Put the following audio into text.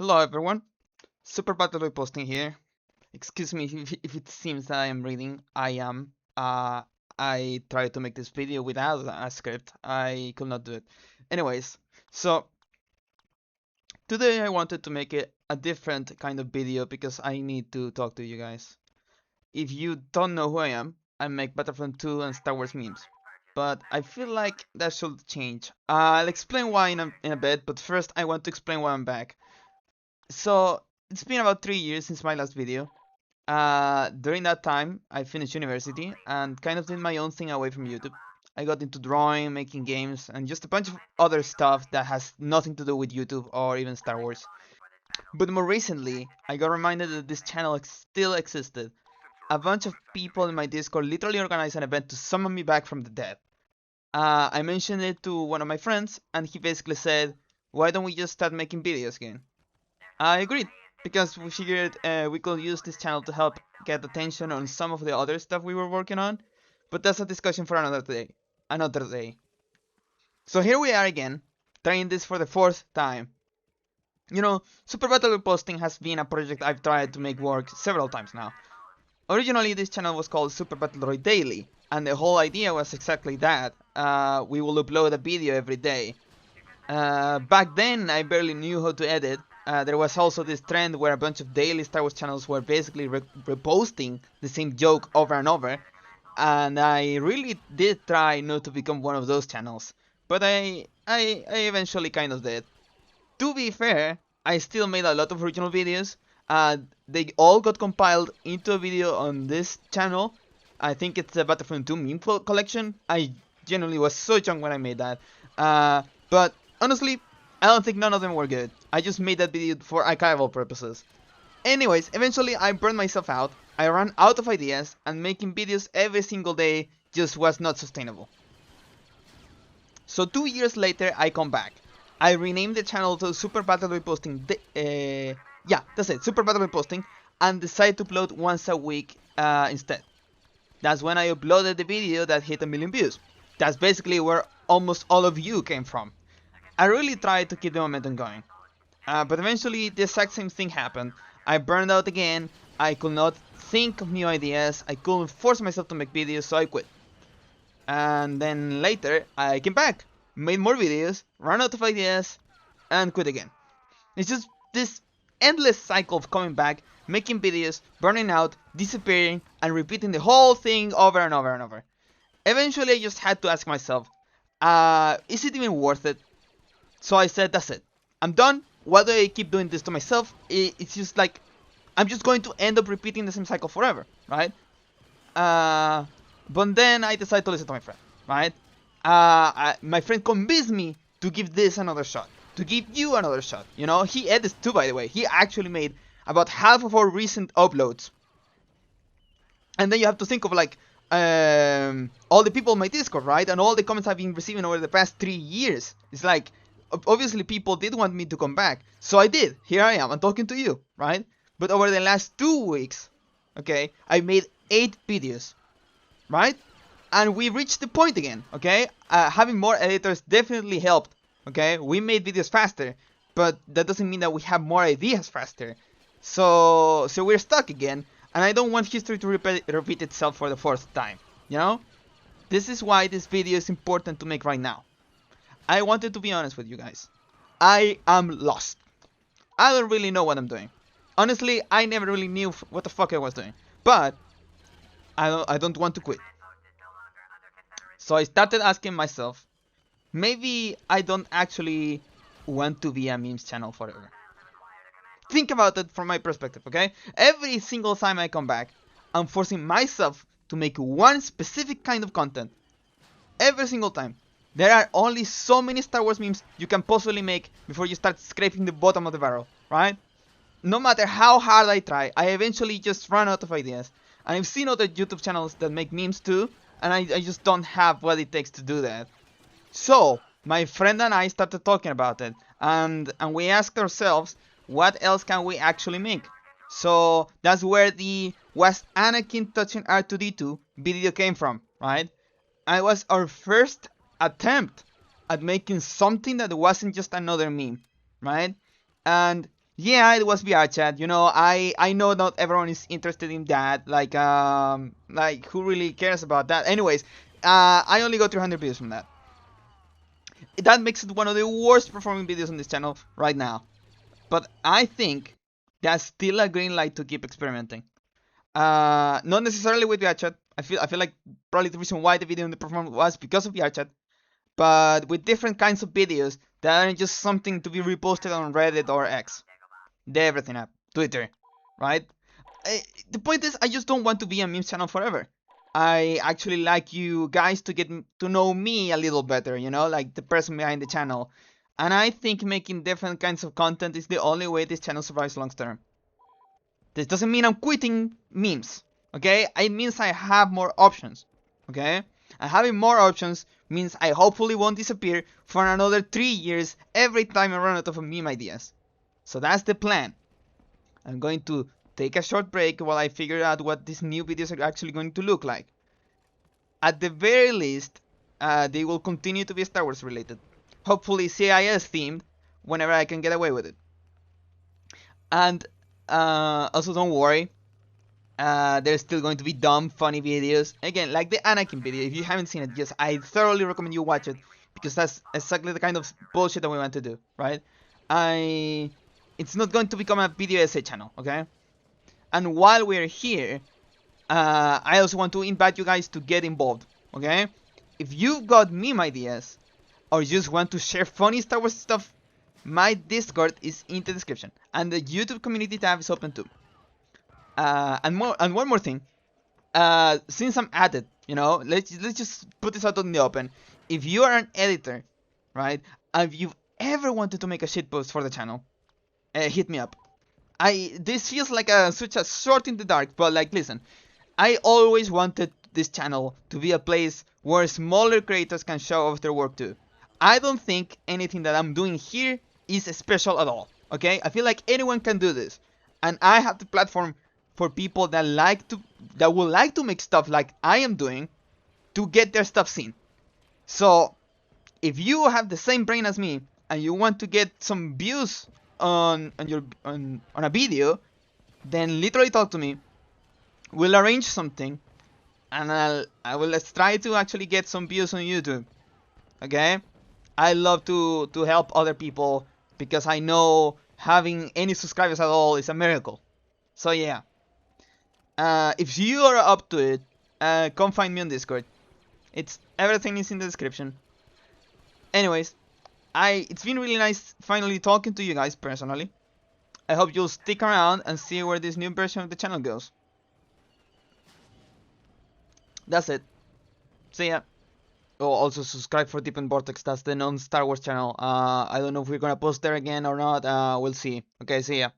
Hello everyone, Super Battle posting here. Excuse me if it seems that I am reading. I am. I tried to make this video without a script. I could not do it. Anyways, so today I wanted to make it a different kind of video because I need to talk to you guys. If you don't know who I make Battlefront 2 and Star Wars memes. But I feel like that should change. I'll explain why in a bit, but first I want to explain why I'm back. So it's been about 3 years since my last video. During that time, I finished university and kind of did my own thing away from YouTube. I got into drawing, making games, and just a bunch of other stuff that has nothing to do with YouTube or even Star Wars. But more recently, I got reminded that this channel still existed. A bunch of people in my Discord literally organized an event to summon me back from the dead. I mentioned it to one of my friends, and he basically said, "Why don't we just start making videos again?" I agreed, because we figured we could use this channel to help get attention on some of the other stuff we were working on, but that's a discussion for another day. Another day. So here we are again, trying this for the fourth time. You know, Super Battle Posting has been a project I've tried to make work several times now. Originally, this channel was called Super Battle Roy Daily, and the whole idea was exactly that. We will upload a video every day. Back then, I barely knew how to edit. There was also this trend where a bunch of daily Star Wars channels were basically reposting the same joke over and over, and I really did try not to become one of those channels, but I eventually kind of did. To be fair, I still made a lot of original videos. They all got compiled into a video on this channel. I think it's the Battlefront 2 meme collection. I genuinely was so young when I made that. But honestly, I don't think none of them were good. I just made that video for archival purposes. Anyways, eventually I burned myself out. I ran out of ideas, and making videos every single day just was not sustainable. So 2 years later, I come back. I renamed the channel to Super Battle Posting. Yeah, that's it, Super Battle Posting, and decided to upload once a week instead. That's when I uploaded the video that hit 1 million views. That's basically where almost all of you came from. I really tried to keep the momentum going. But eventually the exact same thing happened. I burned out again, I could not think of new ideas, I couldn't force myself to make videos, so I quit. And then later, I came back, made more videos, ran out of ideas, and quit again. It's just this endless cycle of coming back, making videos, burning out, disappearing, and repeating the whole thing over and over and over. Eventually I just had to ask myself, is it even worth it? So I said, that's it. I'm done. Why do I keep doing this to myself? It's just like, I'm just going to end up repeating the same cycle forever, right? But then I decided to listen to my friend, right? My friend convinced me to give this another shot, to give you another shot. You know, he edits too, by the way. He actually made about half of our recent uploads. And then you have to think of like all the people in my Discord, right? And all the comments I've been receiving over the past 3 years. It's like, obviously people did want me to come back. So I did. Here I am. I'm talking to you, right? But over the last 2 weeks, okay, I made 8 videos, right? And we reached the point again, okay? Having more editors definitely helped, okay? We made videos faster, but that doesn't mean that we have more ideas faster. So we're stuck again, and I don't want history to repeat itself for the 4th time, you know? This is why this video is important to make right now. I wanted to be honest with you guys. I am lost. I don't really know what I'm doing. Honestly, I never really knew what the fuck I was doing. But I don't want to quit. So I started asking myself, maybe I don't actually want to be a memes channel forever. Think about it from my perspective, okay? Every single time I come back, I'm forcing myself to make one specific kind of content. Every single time. There are only so many Star Wars memes you can possibly make before you start scraping the bottom of the barrel, right? No matter how hard I try, I eventually just run out of ideas. And I've seen other YouTube channels that make memes too, and I just don't have what it takes to do that. So, my friend and I started talking about it, and we asked ourselves, what else can we actually make? So, that's where the "Was Anakin touching R2-D2" video came from, right? And it was our first attempt at making something that wasn't just another meme, right? And Yeah, it was VR chat. You know, I know not everyone is interested in that. Like who really cares about that? Anyways, I only got 300 views from that. That makes it one of the worst performing videos on this channel right now. But I think that's still a green light to keep experimenting. Not necessarily with VR chat. I feel like probably the reason why the video underperformed was because of VR chat. But with different kinds of videos that aren't just something to be reposted on Reddit or X, the everything app, Twitter, right? The point is, I just don't want to be a meme channel forever. I actually like you guys to get to know me a little better, you know, like the person behind the channel. And I think making different kinds of content is the only way this channel survives long term. This doesn't mean I'm quitting memes, okay? It means I have more options, okay? And having more options means I hopefully won't disappear for another 3 years every time I run out of meme ideas. So that's the plan. I'm going to take a short break while I figure out what these new videos are actually going to look like. At the very least, they will continue to be Star Wars related. Hopefully CIS themed whenever I can get away with it. And also don't worry, there's still going to be dumb, funny videos. Again, like the Anakin video. If you haven't seen it, yes, I thoroughly recommend you watch it because that's exactly the kind of bullshit that we want to do, right? It's not going to become a video essay channel, okay? And while we're here, I also want to invite you guys to get involved, okay? If you've got meme ideas or just want to share funny Star Wars stuff, my Discord is in the description, and the YouTube community tab is open too. And one more thing, since I'm at it, you know, let's just put this out in the open. If you are an editor, right, and if you've ever wanted to make a shitpost for the channel, hit me up. This feels like such a shot in the dark, but like, listen, I always wanted this channel to be a place where smaller creators can show off their work too. I don't think anything that I'm doing here is special at all, okay? I feel like anyone can do this, and I have the platform for people that would like to make stuff like I am doing to get their stuff seen. So if you have the same brain as me and you want to get some views on a video, then literally talk to me. We'll arrange something, and I will let's try to actually get some views on YouTube. Okay? I love to help other people because I know having any subscribers at all is a miracle. So yeah. If you are up to it, come find me on Discord. Everything is in the description. Anyways, it's been really nice finally talking to you guys personally. I hope you'll stick around and see where this new version of the channel goes. That's it. See ya. Oh, also subscribe for Deep and Vortex. That's the non-Star Wars channel. I don't know if we're gonna post there again or not. We'll see. Okay, see ya.